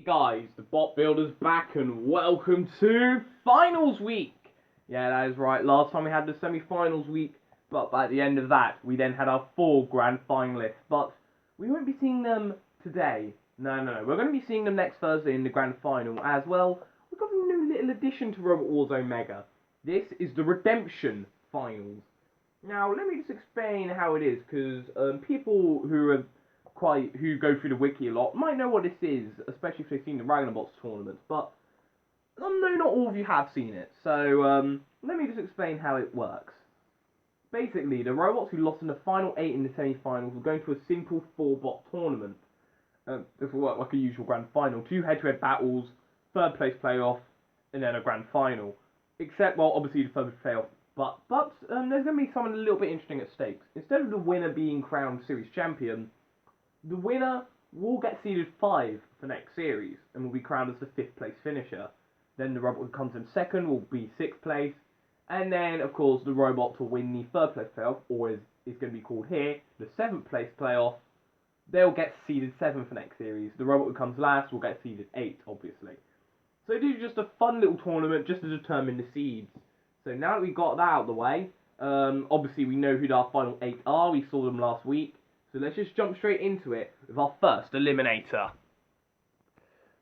Guys, the bot builder's back and welcome to finals week. Yeah, that is right. Last time we had the semi-finals week, but by the end of that, we then had our 4 grand finalists. But we won't be seeing them today. No. We're going to be seeing them next Thursday in the grand final as well. We've got a new little addition to Robot Wars Omega. This is the Redemption finals. Now, let me just explain how it is, because people who go through the wiki a lot might know what this is, especially if they've seen the Ragnabots tournaments, but no, not all of you have seen it, so let me just explain how it works. Basically, the robots who lost in the final 8 in the semi-finals will go into a simple 4-bot tournament. This will work like a usual grand final. 2 head-to-head battles, third place playoff, and then a grand final. Except, well, obviously the third place playoff, but there's going to be something a little bit interesting at stakes. Instead of the winner being crowned series champion, the winner will get seeded 5 for next series and will be crowned as the 5th place finisher. Then the robot who comes in second will be 6th place. And then, of course, the robot to win the 3rd place playoff, or as is going to be called here, the 7th place playoff, they'll get seeded 7 for next series. The robot who comes last will get seeded 8, obviously. So it is just a fun little tournament just to determine the seeds. So now that we've got that out of the way, obviously we know who our final 8 are. We saw them last week. So let's just jump straight into it with our first eliminator.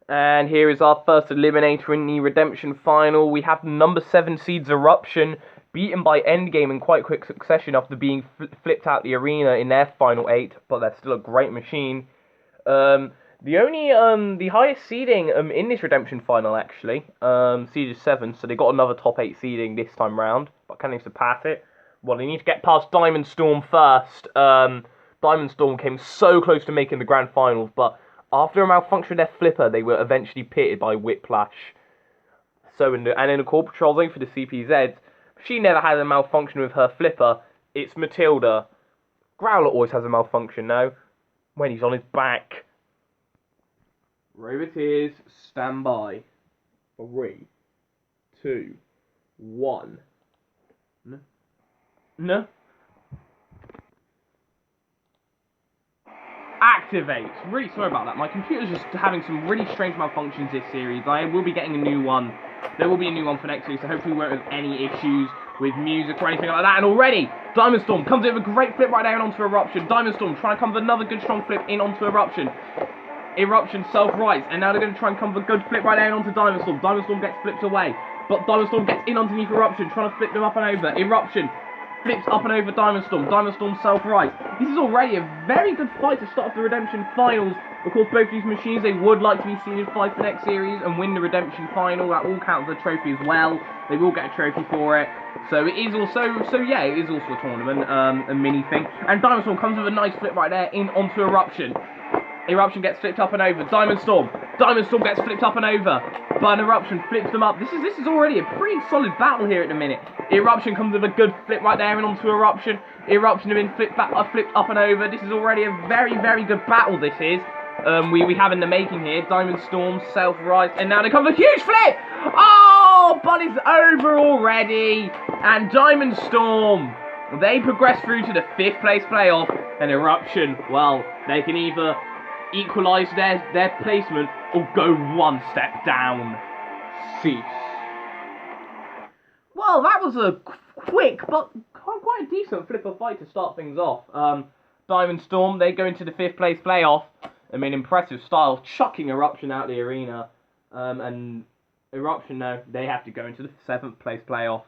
And here is our first eliminator in the Redemption final. We have number 7 seeds Eruption, beaten by Endgame in quite quick succession after being flipped out the arena in their final 8, but they're still a great machine. The highest seeding in this Redemption final, actually, seeded 7, so they got another top 8 seeding this time round, but can they surpass it? Well, they need to get past Diamond Storm first. Diamond Storm came so close to making the grand finals, but after a malfunction of their flipper, they were eventually pitted by Whiplash. And in the Core Patrol Zone for the CPZs, she never had a malfunction with her flipper. It's Matilda. Growler always has a malfunction now, when he's on his back. Roboteers, stand by. 3, 2, 1. No. Activate. Really sorry about that. My computer's just having some really strange malfunctions this series. I will be getting a new one. There will be a new one for next week, so hopefully we won't have any issues with music or anything like that. And already, Diamond Storm comes in with a great flip right down onto Eruption. Diamond Storm trying to come with another good strong flip in onto Eruption. Eruption self-rights, and now they're going to try and come with a good flip right down onto Diamond Storm. Diamond Storm gets flipped away, but Diamond Storm gets in underneath Eruption, trying to flip them up and over. Eruption flips up and over Diamond Storm. Diamond Storm self-rights. This is already a very good fight to start off the Redemption finals. Of course, both these machines, they would like to be seeded 5 for next series and win the Redemption final. That all counts as a trophy as well. They will get a trophy for it. So it is also, it is also a tournament, a mini thing. And Diamond Storm comes with a nice flip right there in onto Eruption. Eruption gets flipped up and over. Diamond Storm gets flipped up and over. But an Eruption flips them up. This is already a pretty solid battle here at the minute. Eruption comes with a good flip right there and onto Eruption. Eruption have been flipped up and over. This is already a very, very good battle, this is. We have in the making here. Diamond Storm, self-rise, and now there comes a huge flip! Oh, but it's over already. And Diamond Storm, they progress through to the 5th place playoff. And Eruption, well, they can either equalise their placement or go one step down. Cease. Well, that was a quick but quite a decent flipper fight to start things off. Diamond Storm, they go into the 5th place playoff. I mean, impressive style, chucking Eruption out the arena. And Eruption, no, they have to go into the 7th place playoff.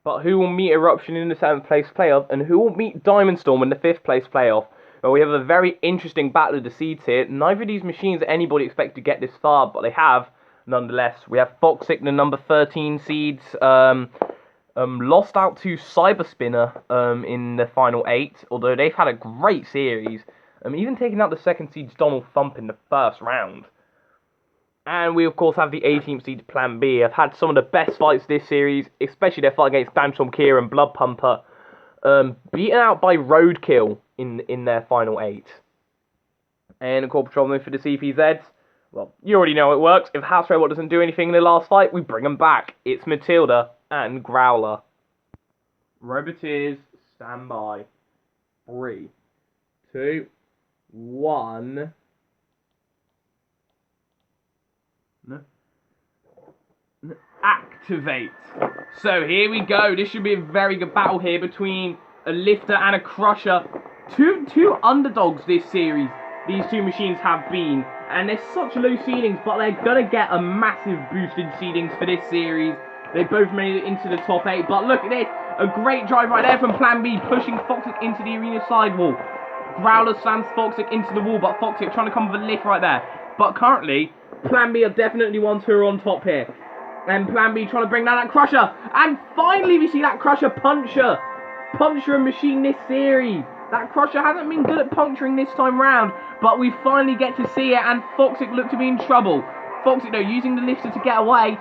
But who will meet Eruption in the 7th place playoff, and who will meet Diamond Storm in the 5th place playoff? Well, we have a very interesting battle of the seeds here. Neither of these machines anybody expect to get this far, but they have, nonetheless. We have Foxic, the number 13 seeds, lost out to Cyber Spinner in the final 8, although they've had a great series. Even taking out the 2nd seed's Donald Thump in the 1st round. And we, of course, have the 18th seed Plan B. Have had some of the best fights this series, especially their fight against Damstorm Kira and Blood Pumper. Beaten out by Roadkill in their final 8. And a Core Patrol move for the CPZs. Well, you already know how it works. If House Robot doesn't do anything in the last fight, we bring them back. It's Matilda and Growler. Roboteers, stand by. 3, 2, 1. No. Activate. So here we go. This should be a very good battle here between a lifter and a crusher. Two underdogs this series. These two machines have been, and they're such low ceilings, but they're gonna get a massive boost in ceilings for this series. They both made it into the top 8, but look at this. A great drive right there from Plan B, pushing Foxic into the arena sidewall. Growler slams Foxic into the wall, but Foxic trying to come with a lift right there. But currently, Plan B are definitely ones who are on top here. And Plan B trying to bring down that crusher. And finally we see that crusher puncture a machine this series. That crusher hasn't been good at puncturing this time round, but we finally get to see it, and Foxic look to be in trouble. Foxic though using the lifter to get away,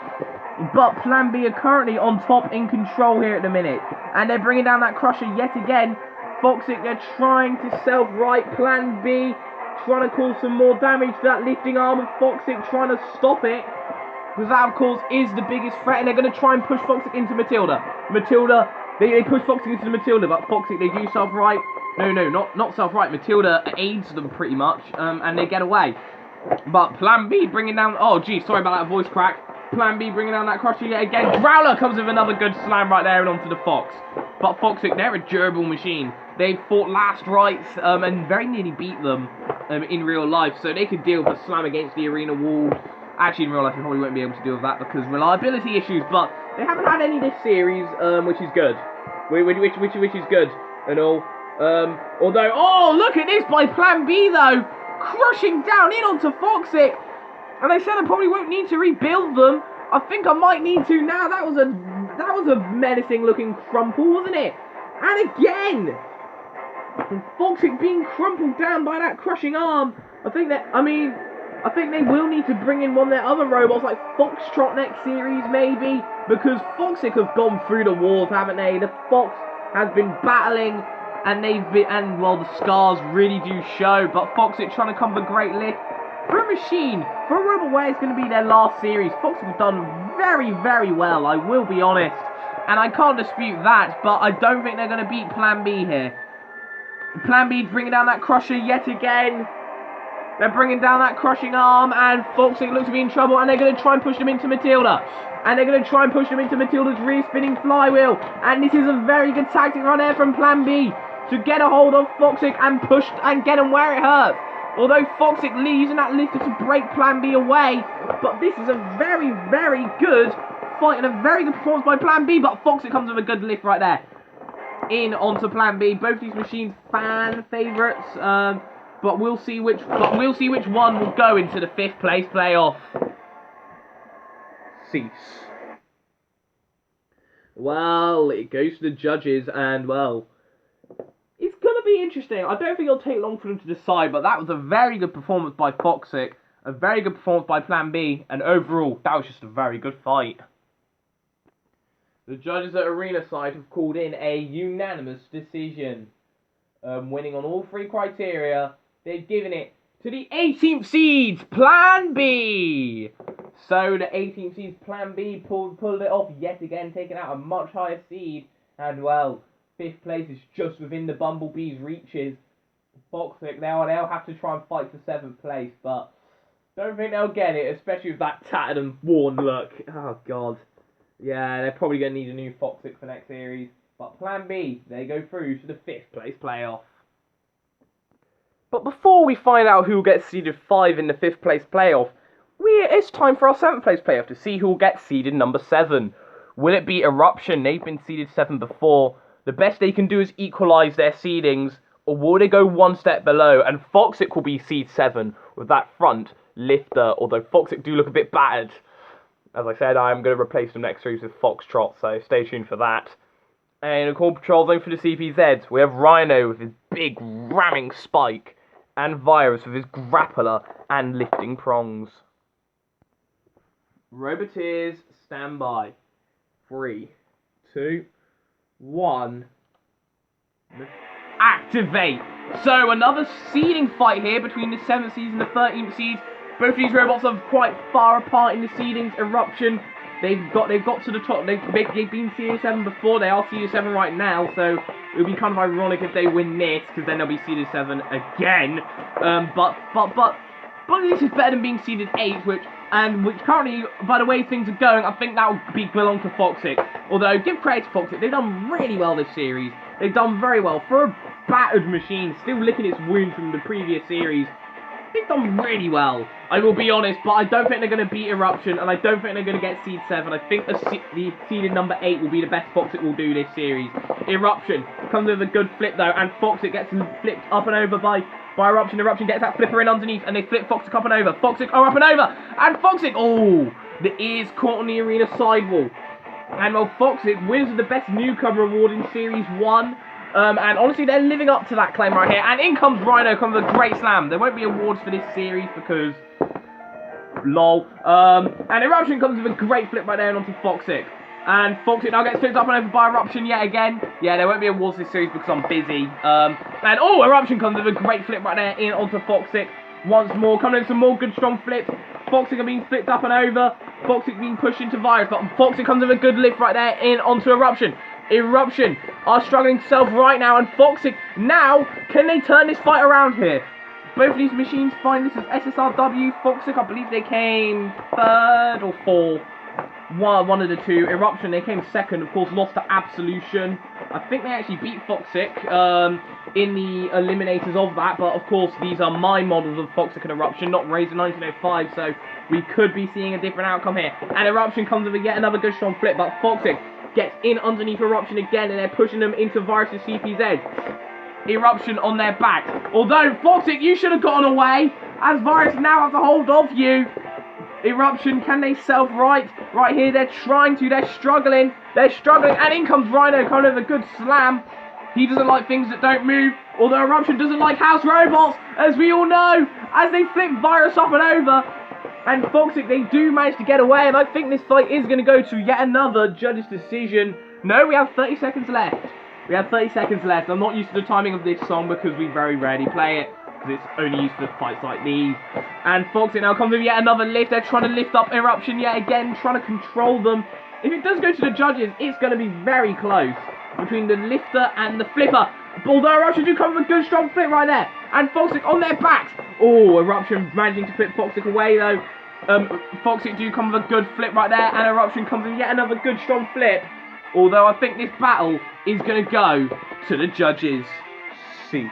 but Plan B are currently on top in control here at the minute. And they're bringing down that crusher yet again. Foxic, they're trying to self-right Plan B, trying to cause some more damage to that lifting arm of Foxic, trying to stop it. Because that, of course, is the biggest threat, and they're going to try and push Foxic into Matilda. Matilda, they push Foxic into the Matilda, but Foxic, they do self-right. No, not self-right. Matilda aids them pretty much, and they get away. But Plan B bringing down... Oh, gee, sorry about that voice crack. Plan B bringing down that crusher yet again. Growler comes with another good slam right there and onto the Fox. But Foxic, they're a durable machine. They fought last rights and very nearly beat them in real life, so they could deal with a slam against the arena wall. Actually, in real life, they probably won't be able to deal with that because reliability issues, but they haven't had any this series, which is good. Which is good and all. Although, oh, look at this by Plan B, though. Crushing down in onto Foxic. And they said I probably won't need to rebuild them. I think I might need to now. That was a menacing looking crumple, wasn't it? And again, Foxic being crumpled down by that crushing arm. I think they will need to bring in one of their other robots, like Foxtrot next series, maybe, because Foxic have gone through the walls, haven't they? The Fox has been battling, and well, the scars really do show, but Foxic trying to come with a great lift. For a machine, for a robot where it's going to be their last series, Foxic have done very, very well, I will be honest, and I can't dispute that, but I don't think they're going to beat Plan B here. Plan B bringing down that crusher yet again. They're bringing down that crushing arm, and Foxic looks to be in trouble, and they're going to try and push them into Matilda. And they're going to try and push them into Matilda's rear spinning flywheel. And this is a very good tactic right there from Plan B to get a hold of Foxic and push and get them where it hurts. Although Foxic using that lifter to break Plan B away, but this is a very, very good fight and a very good performance by Plan B, but Foxic comes with a good lift right there. In onto Plan B. Both these machines fan favourites, but we'll see which one will go into the 5th place playoff. Cease. Well, it goes to the judges, and well, it's gonna be interesting. I don't think it'll take long for them to decide, but that was a very good performance by Foxic, a very good performance by Plan B, and overall, that was just a very good fight. The judges at Arena side have called in a unanimous decision, winning on all 3 criteria. They've given it to the 18th seeds, Plan B. So the 18th seeds, Plan B, pulled it off yet again, taking out a much higher seed. And well, 5th place is just within the Bumblebee's reaches. Foxic, they'll have to try and fight for 7th place, but don't think they'll get it, especially with that tattered and worn look. Oh, God. Yeah, they're probably going to need a new Foxic for next series. But Plan B, they go through to the 5th place playoff. But before we find out who will get seeded 5 in the 5th place playoff, it's time for our 7th place playoff to see who will get seeded number 7. Will it be Eruption? They've been seeded 7 before. The best they can do is equalise their seedings, or will they go one step below? And Foxic will be seed 7 with that front lifter, although Foxic do look a bit battered. As I said, I'm going to replace them next series with Foxtrot, so stay tuned for that. And in Core Patrol Zone for the CPZs, we have Rhino with his big ramming spike, and Virus with his grappler and lifting prongs. Roboteers, stand by. 3, 2, 1. Activate! So, another seeding fight here between the 7th seeds and the 13th seeds. Both of these robots are quite far apart in the seedings. Eruption, they've got to the top. They've been seeded 7 before. They are seeded 7 right now, so it would be kind of ironic if they win this, because then they'll be seeded 7 again. But but this is better than being seeded 8, which currently, by the way things are going, I think that will belong to Foxic. Although, give credit to Foxic, they've done really well this series. They've done very well. For a battered machine, still licking its wounds from the previous series, they've done really well. I will be honest, but I don't think they're going to beat Eruption, and I don't think they're going to get seed 7. I think the seeded number 8 will be the best Foxic will do this series. Eruption comes with a good flip though, and Foxic gets flipped up and over by Eruption. Eruption gets that flipper in underneath, and they flip Foxic up and over. Foxic are up and over, and Foxic, oh, the ears caught on the arena sidewall. And well, Foxic wins with the best newcomer award in Series 1. And honestly, they're living up to that claim right here. And in comes Rhino, comes with a great slam. There won't be awards for this series because... lol. And Eruption comes with a great flip right there and onto Foxic. And Foxic now gets flipped up and over by Eruption yet again. Yeah, there won't be awards this series because I'm busy. And oh, Eruption comes with a great flip right there in onto Foxic. Once more, coming in some more good strong flips. Foxic are being flipped up and over. Foxic being pushed into Virus, but Foxic comes with a good lift right there in onto Eruption. Eruption are struggling self right now, and Foxic now, can they turn this fight around here? Both of these machines find this as SSRW. Foxic, I believe they came 3rd or 4th. One of the two. Eruption, they came 2nd, of course, lost to Absolution. I think they actually beat Foxic in the eliminators of that, but of course, these are my models of Foxic and Eruption, not Razor 1905, so we could be seeing a different outcome here. And Eruption comes with yet another good strong flip, but Foxic gets in underneath Eruption again, and they're pushing them into Virus' CPZ. Eruption on their back. Although, Foxic, you should have gotten away, as Virus now has a hold of you. Eruption, can they self-right? Right here, they're trying to, they're struggling, and in comes Rhino, kind of a good slam. He doesn't like things that don't move, although Eruption doesn't like house robots, as we all know, as they flip Virus up and over. And Foxic, they do manage to get away, and I think this fight is going to go to yet another judge's decision. No, we have 30 seconds left. We have 30 seconds left. I'm not used to the timing of this song because we very rarely play it, because it's only used for fights like these. And Foxic now comes with yet another lift. They're trying to lift up Eruption yet again, trying to control them. If it does go to the judges, it's going to be very close between the lifter and the flipper. Although Eruption do come with a good strong flip right there. And Foxic on their backs. Oh, Eruption managing to flip Foxic away though. Foxic do come with a good flip right there, and Eruption comes with yet another good strong flip. Although I think this battle is going to go to the judges' seats.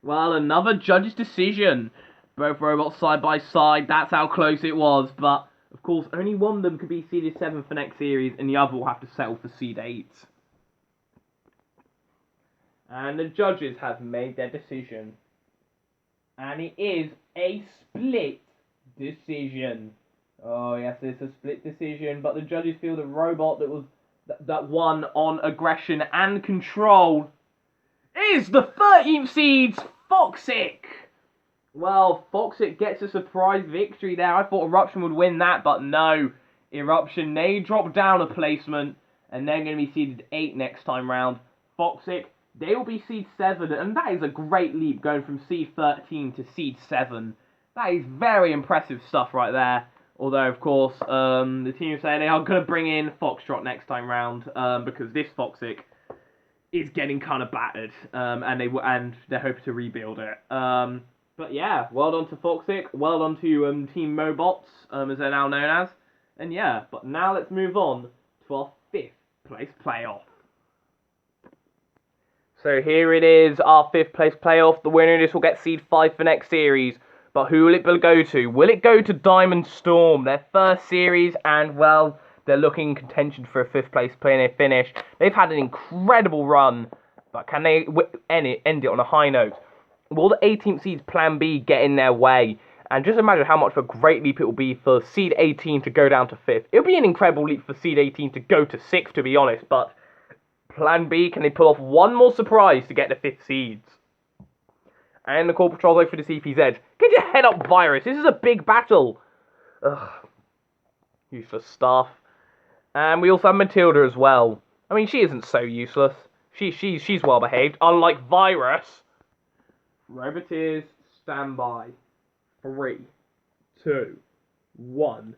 Well, another judge's decision. Both robots side by side, that's how close it was. But, of course, only one of them could be seeded 7 for next series, and the other will have to settle for seed 8. And the judges have made their decision. And it is a split decision. Oh yes, it's a split decision, but the judges feel the robot that won on aggression and control is the 13th seed's Foxic. Well, Foxic gets a surprise victory there. I thought Eruption would win that, but no. Eruption, they drop down a placement, and they're going to be seeded 8 next time round. Foxic, they will be seed 7, and that is a great leap going from seed 13 to seed 7. That is very impressive stuff right there. Although, of course, the team say they are going to bring in Foxtrot next time round, because this Foxic is getting kind of battered, and they're hoping to rebuild it. But yeah, well done to Foxic, well done to Team Mobots, as they're now known as. And yeah, but now let's move on to our 5th place playoff. So here it is, our 5th place playoff. The winner of this will get seed 5 for next series. But who will it go to? Will it go to Diamond Storm, their first series, and well, they're looking in contention for a 5th place finish. They've had an incredible run, but can they end it on a high note? Will the 18th seed's Plan B get in their way? And just imagine how much of a great leap it will be for seed 18 to go down to 5th. It'll be an incredible leap for seed 18 to go to 6th, to be honest, but Plan B, can they pull off one more surprise to get the 5th seeds? And the Core Patrol's over for the CPZ. Get your head up, Virus. This is a big battle. Ugh. Useless stuff. And we also have Matilda as well. I mean, she isn't so useless. She's well behaved, unlike Virus. Roboteers, stand by. 3, 2, 1.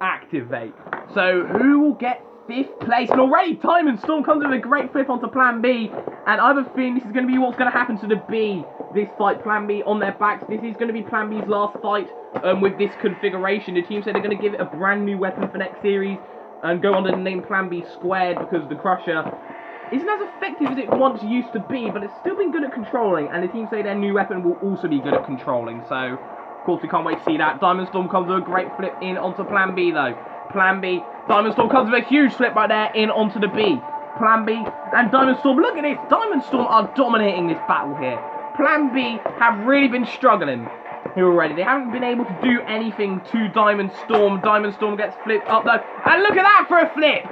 Activate. So, who will get 5th place. And already Diamond Storm comes with a great flip onto Plan B. And I have a feeling this is going to be what's going to happen to the B. This fight, Plan B on their backs. This is going to be Plan B's last fight with this configuration. The team said they're going to give it a brand new weapon for next series and go under the name Plan B Squared, because the Crusher isn't as effective as it once used to be, but it's still been good at controlling, and the team say their new weapon will also be good at controlling, so of course we can't wait to see that. Diamond Storm comes with a great flip in onto Plan B though. Plan B, Diamond Storm comes with a huge flip right there in onto the B. Plan B and Diamond Storm, look at this, Diamond Storm are dominating this battle here. Plan B have really been struggling here already. They haven't been able to do anything to Diamond Storm. Diamond Storm gets flipped up though, and look at that for a flip!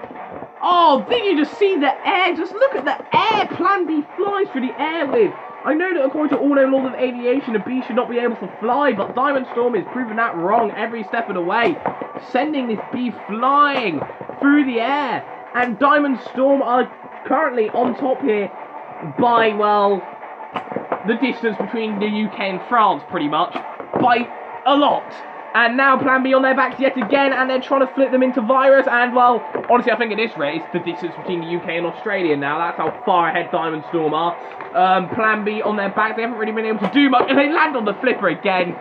Oh, did you just see the air? Just look at the air Plan B flies through the air with. I know that according to all known laws of aviation, a bee should not be able to fly, but Diamond Storm is proving that wrong every step of the way, sending this bee flying through the air. And Diamond Storm are currently on top here by, well, the distance between the UK and France, pretty much, by a lot. And now Plan B on their backs yet again, and they're trying to flip them into Virus, and well, honestly I think at this rate, it's the distance between the UK and Australia now. That's how far ahead Diamond Storm are. Plan B on their backs, they haven't really been able to do much, and they land on the flipper again.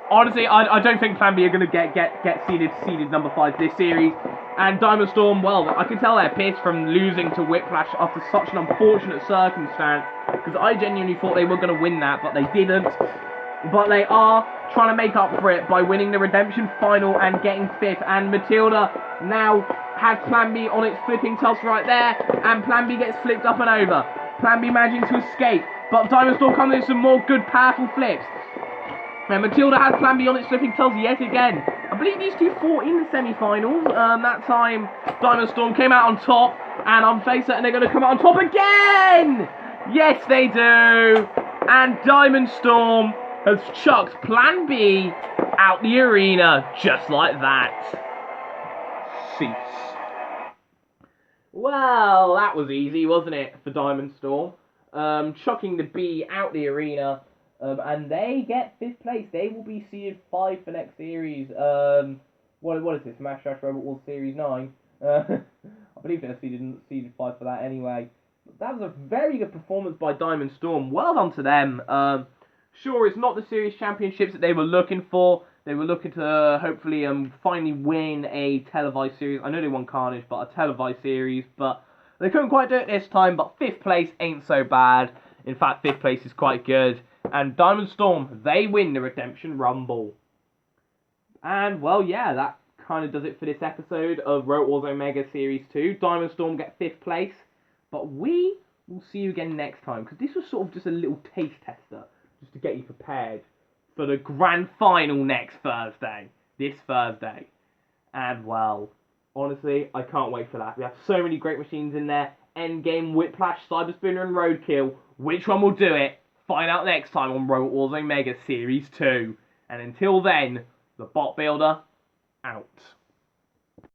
Honestly, I don't think Plan B are going to get seeded number 5 this series. And Diamond Storm, well, I can tell they're pissed from losing to Whiplash after such an unfortunate circumstance, because I genuinely thought they were going to win that, but they didn't. But they are trying to make up for it by winning the Redemption final and getting 5th. And Matilda now has Plan B on its flipping toss right there, and Plan B gets flipped up and over. Plan B managing to escape, but Diamond Storm comes in with some more good, powerful flips. And Matilda has Plan B on its flipping toss yet again. I believe these two fought in the semi-finals. That time, Diamond Storm came out on top, and I'm fairly certain they're going to come out on top again! Yes, they do! And Diamond Storm has chucked Plan B out the arena just like that. Cease. Well, that was easy, wasn't it, for Diamond Storm? Chucking the B out the arena, and they get 5th place. They will be seeded 5 for next series. What is this? Smash Dash Robot Wars Series 9? I believe they're seeded 5 for that anyway. But that was a very good performance by Diamond Storm. Well done to them. Sure, it's not the series championships that they were looking for. They were looking to hopefully finally win a televised series. I know they won Carnage, but a televised series. But they couldn't quite do it this time. But 5th place ain't so bad. In fact, 5th place is quite good. And Diamond Storm, they win the Redemption Rumble. And, well, yeah, that kind of does it for this episode of Robot Wars Omega Series 2. Diamond Storm get 5th place. But we will see you again next time. Because this was sort of just a little taste tester, just to get you prepared for the grand final next Thursday. This Thursday. And, well, honestly, I can't wait for that. We have so many great machines in there. Endgame, Whiplash, Cyber Spinner, and Roadkill. Which one will do it? Find out next time on Robot Wars Omega Series 2. And until then, the Bot Builder, out.